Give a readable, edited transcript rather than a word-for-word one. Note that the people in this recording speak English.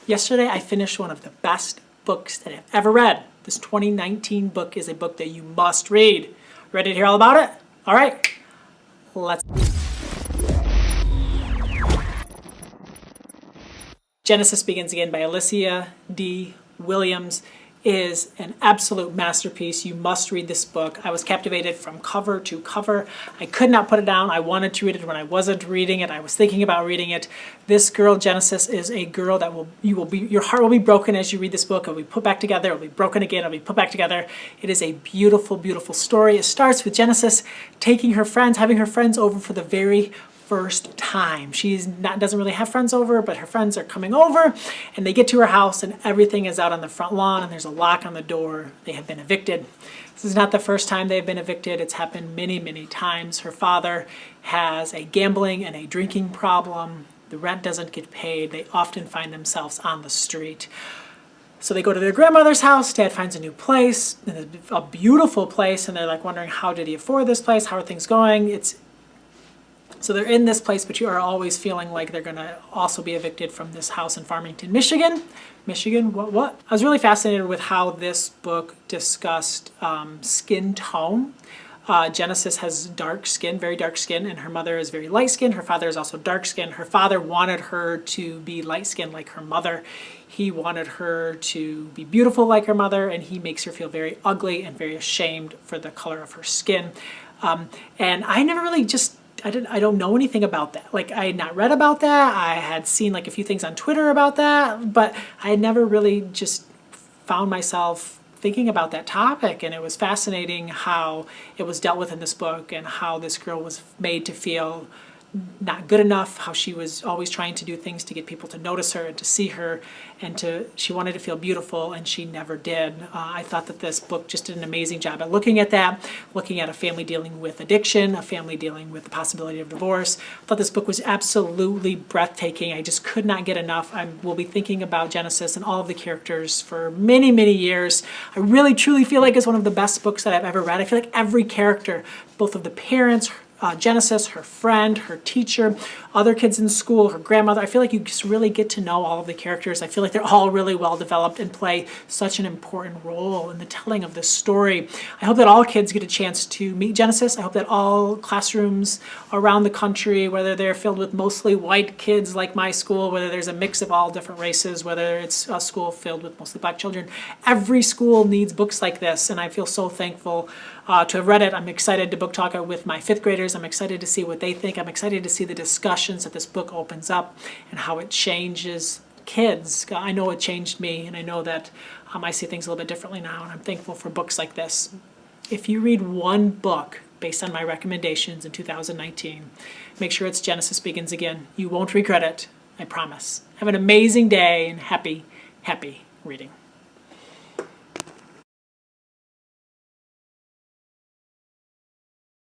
Yesterday I finished one of the best books that I've ever read. This 2019 book is a book that you must read. Ready to hear all about it? All right, let's. Genesis Begins Again by Alicia D. Williams is an absolute masterpiece. You must read this book. I was captivated from cover to cover. I could not put it down. I wanted to read it when I wasn't reading it. I was thinking about reading it. This girl, Genesis, is a girl that your heart will be broken as you read this book. It will be put back together. It will be broken again. It will be put back together. It is a beautiful, beautiful story. It starts with Genesis having her friends over for the very first time. Doesn't really have friends over, but her friends are coming over, and they get to her house and everything is out on the front lawn and there's a lock on the door. They have been evicted. This is not the first time they've been evicted. It's happened many, many times. Her father has a gambling and a drinking problem. The rent doesn't get paid. They often find themselves on the street. So they go to their grandmother's house. Dad finds a new place, a beautiful place, and they're like wondering, how did he afford this place? How are things going? So they're in this place, but you are always feeling like they're going to also be evicted from this house in Farmington, Michigan. What? I was really fascinated with how this book discussed skin tone. Genesis has dark skin, very dark skin, and her mother is very light skinned. Her father is also dark skinned. Her father wanted her to be light skinned like her mother. He wanted her to be beautiful like her mother, and he makes her feel very ugly and very ashamed for the color of her skin. And I never really I don't know anything about that. Like, I had not read about that. I had seen like a few things on Twitter about that, but I had never really just found myself thinking about that topic. And it was fascinating how it was dealt with in this book and how this girl was made to feel not good enough, how she was always trying to do things to get people to notice her and to see her, and she wanted to feel beautiful, and she never did. I thought that this book just did an amazing job at looking at that, looking at a family dealing with addiction, a family dealing with the possibility of divorce. I thought this book was absolutely breathtaking. I just could not get enough. I will be thinking about Genesis and all of the characters for many, many years. I really, truly feel like it's one of the best books that I've ever read. I feel like every character, both of the parents, Genesis, her friend, her teacher, other kids in school, her grandmother. I feel like you just really get to know all of the characters. I feel like they're all really well developed and play such an important role in the telling of this story. I hope that all kids get a chance to meet Genesis. I hope that all classrooms around the country, whether they're filled with mostly white kids like my school, whether there's a mix of all different races, whether it's a school filled with mostly black children, every school needs books like this, and I feel so thankful to have read it. I'm excited to book talk it with my fifth graders. I'm excited to see what they think. I'm excited to see the discussions that this book opens up and how it changes kids. I know it changed me, and I know that I see things a little bit differently now, and I'm thankful for books like this. If you read one book based on my recommendations in 2019, make sure it's Genesis Begins Again. You won't regret it, I promise. Have an amazing day and happy, happy reading.